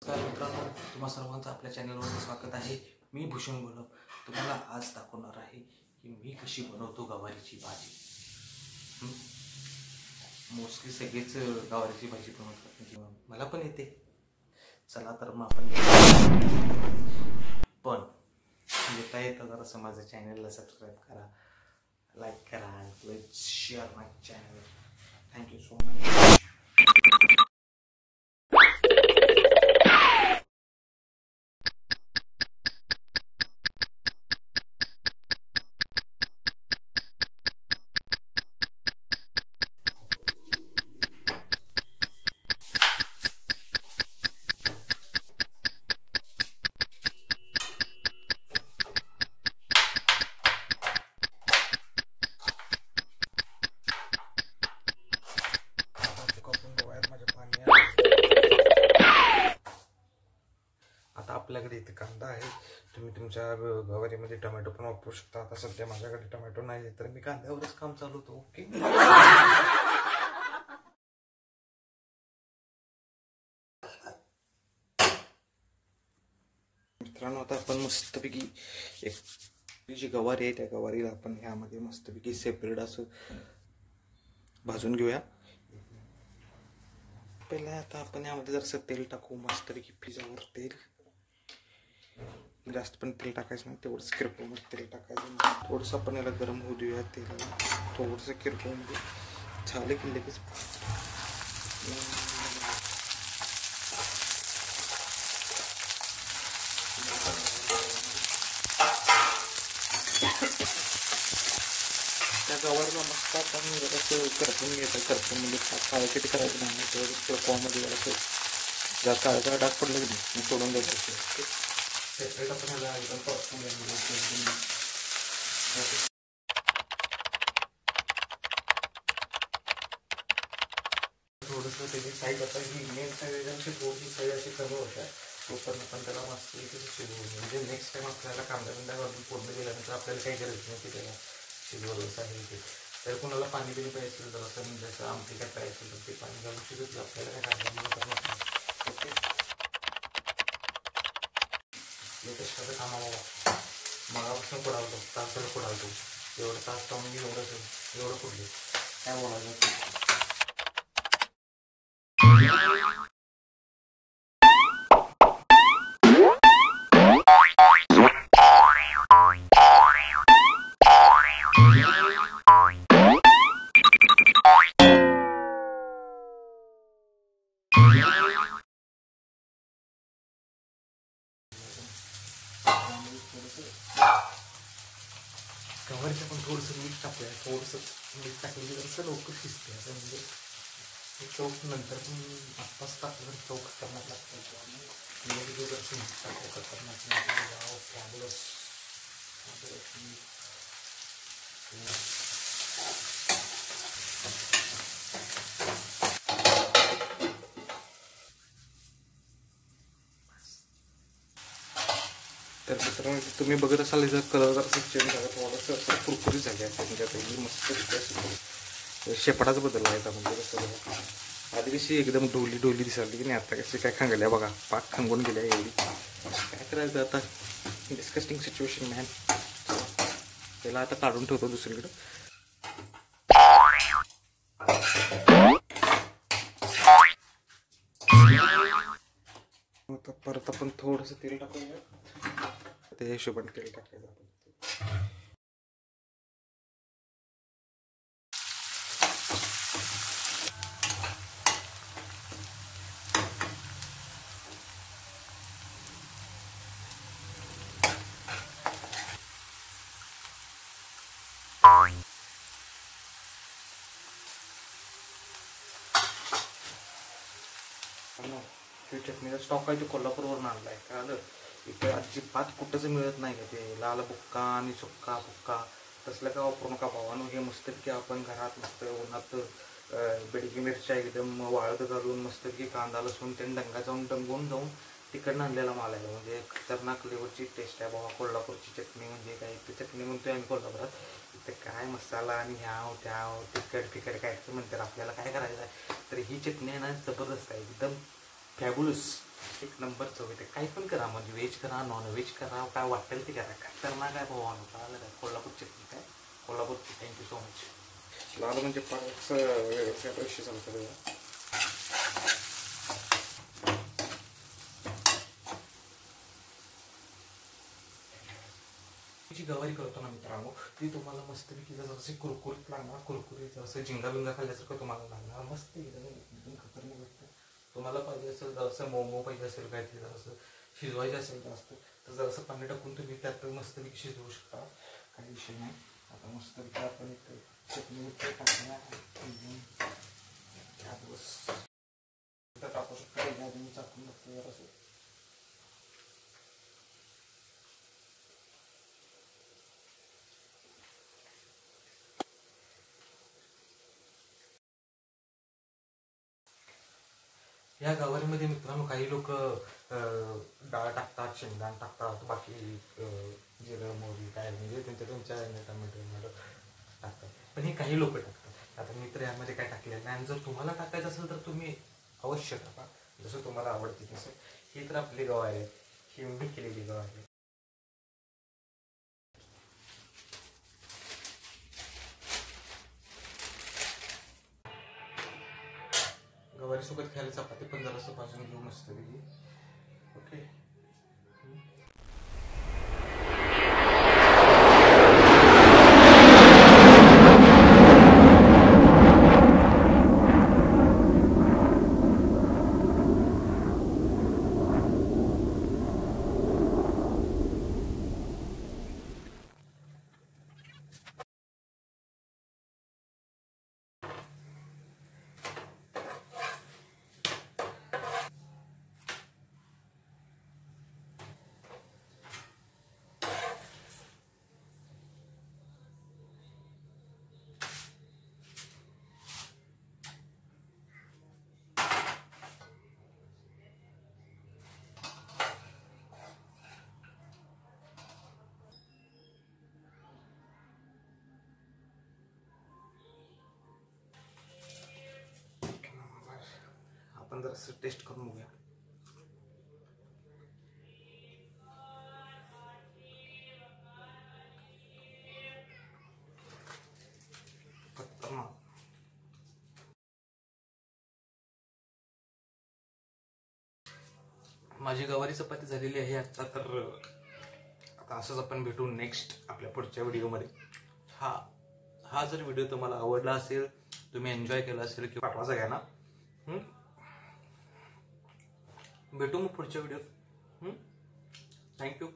नमस्कार मित्रांनो, तुम्हा सर्वांचं आपल्या चॅनलवर स्वागत आहे. मी भूषण बोलव. तुम्हाला आज दाखवणार आहे की मी कशी बनवतो गवारीची भाजी. मोस्टली सगळेच गवारीची भाजी बनवतात, मला पण येते. चला तर मग आपण पण येता येतं जरा माझ्या चॅनलला सबस्क्राईब करा, लाईक करा, please share my channel. Thank you so much. आता आपल्याकडे इथे कांदा आहे. तुम्ही तुमच्या गवारीमध्ये टोमॅटो पण वापरू शकता. आता सध्या माझ्याकडे टोमॅटो नाही तर मी कांद्यावरच काम चालवतो. ओके. मित्रांनो, आता आपण मस्तपैकी एक जी गवारी आहे त्या गवारीला आपण ह्यामध्ये मस्तपैकी सेपरेट असं भाजून घेऊया. पहिला आता आपण यामध्ये जरासं तेल टाकू. मस्तपैकी पिझ्झावर तेल, जास्त पण तेल टाकायचं नाही, तेवढंच किरकोळमध्ये तेल टाकायचं. थोडंसं आपण याला गरम होऊ देऊया. तेलाला थोडंसं किरकोळमध्ये झालं की लगेच त्या गवारीला मस्त आपण जरासं करपून घ्यायचं. करपून म्हणजे काळं किती करायचं नाही, तेवढं किरकोळमध्ये जरासं जर काळा डाग पडलं की नाही सोडून द्यायचं. सेपरेट आपण ह्याला एकदम परतून घ्यायचं. थोडंसं त्याची साईड आता ही मेन साईड एकदम थोडीशी साईड अशी कमी होत्या, तोपर्यंत आपण त्याला मस्त शिजवू. म्हणजे नेक्स्ट टाइम आपल्याला कांदा बिंदा घालून फोडणी दिल्यानंतर आपल्याला काही गरज नाही की त्याला शिजवलं आहे ते. तर कुणाला पाणी बिणी पाहिजे असेल तर असं म्हणजे असं आमटी काय पाहिजे असेल तर ते पाणी घालून शिजवलं आपल्याला काय कांदा करणार नाही. ओके, कशाचं कामा बाबा मगापासून पडावतो, तासाला पडावतो. एवढं तास तर म्हणजे एवढं पुढले काय बोलायचं. गवारीचं पण थोडंसं मीठ टाकूया. थोडंसं मीठ टाकलं की जरासं लवकर शिजते. असं म्हणजे चौक नंतर पण आत्ताच टाकलं तर चौक खतरनाक लागतं. आणि जरासं मीठ टाकलं खतरनाक नाही. फॅबुलस. तर मित्रांनो, तुम्ही बघत असाल जर कलर जर चेंज झाला, थोडंसं असं कुरकुरीत झाले असते. म्हणजे आता ही मस्त शेपडाच बदलला आहे. म्हणजे कसं आधी कशी एकदम डोली दिसाली की नाही, आता कशी काय खांगल्या बघा, पाक खांगून गेल्या एवढी. काय करायचं आता, डिस्कस्टिंग सिच्युएशन मॅन. त्याला आता काढून ठेवतो दुसरीकडं. आता परत आपण थोडंसं तेल टाकूया. त्या हिशोबाने तेल टाकायचं आपण. चटणीचा स्टॉक आहे तो कोल्हापूरवरून आणला आहे. काय आलं इथे अजिबात कुठंच मिळत नाही का ते लाल बुक्का आणि सुक्का बुक्का तसलं काय वापरू नका भावानं. हे मस्तपैकी आपण घरात मस्त उन्हात बेडगी मिरच्या एकदम वाळत घालून मस्तपैकी कांदा लसूण त्यांनी डंगून जाऊन तिकडनं आणलेला माल आहे. म्हणजे खतरनाक लेवलची टेस्ट आहे बाबा. कोल्हापूरची चटणी म्हणजे काय, ती चटणी म्हणतोय आम्ही कोल्हापुरात. इथे काय मसाला आणि ह्याव त्याव तिखट काय म्हणतात, आपल्याला काय करायचं आहे. तर ही चटणी आहे ना जबरदस्त आहे, एकदम फॅबुलस. एक नंबर चव येते. काही पण करा, म्हणजे व्हेज करा, नॉन व्हेज करा, काय वाटेल ते करा. काय करणार काय भाऊ काय कोल्हापूर चटणी काय कोल्हापूरची. Thank you so much. लाल म्हणजे फारच वेगळं विषय चालतं. जी गवारी करतो ना मित्रांनो, ती तुम्हाला मस्तपैकी जसं कुरकुरीत लागणार, कुरकुरीत जसं झिंगा बिंगा खाल्ल्यासारखं तुम्हाला लागणार. मस्त एकदम खतरनाक लागतं. तुम्हाला पाहिजे असेल तर असं मोमो पाहिजे असेल काय ते असं शिजवायचं असेल जास्त तर जरासं पाणी टाकून तुम्ही त्यात मस्तपैकी शिजवू शकता. काही विषय नाही. आता मस्तपैकी आपण एक चटणी टाकणार टाकू शकतो. चाकून बघतो जरासं. या गवारीमध्ये मित्रांनो काही लोक डाळ टाकतात, शेंगदाण टाकतात, बाकी जिरं मोहरी काय म्हणजे त्यांच्या टमॅटो टाकतात. पण हे काही लोक टाकतात. आता मी तर यामध्ये काय टाकलेलं नाही. आणि जर तुम्हाला टाकायचं असेल तर तुम्ही अवश्य टाका, जसं तुम्हाला आवडते तसं. ही तर आपली गवारी आहे, ही मी केलेली गवारी आहे. गवारी सोबत खायला चपाती पण जरासं भाजून घेऊ मस्त पैकी. ओके. आपण जरा टेस्ट करून बघूया. माझी गवारी चपाती झालेली आहे आता. तर आता असंच आपण भेटू नेक्स्ट आपल्या पुढच्या व्हिडिओमध्ये. हा जर व्हिडिओ तुम्हाला आवडला असेल, तुम्ही एन्जॉय केला असेल किंवा पाठवा सगळ्यांना. भेटू मग पुढच्या व्हिडिओत. थँक्यू.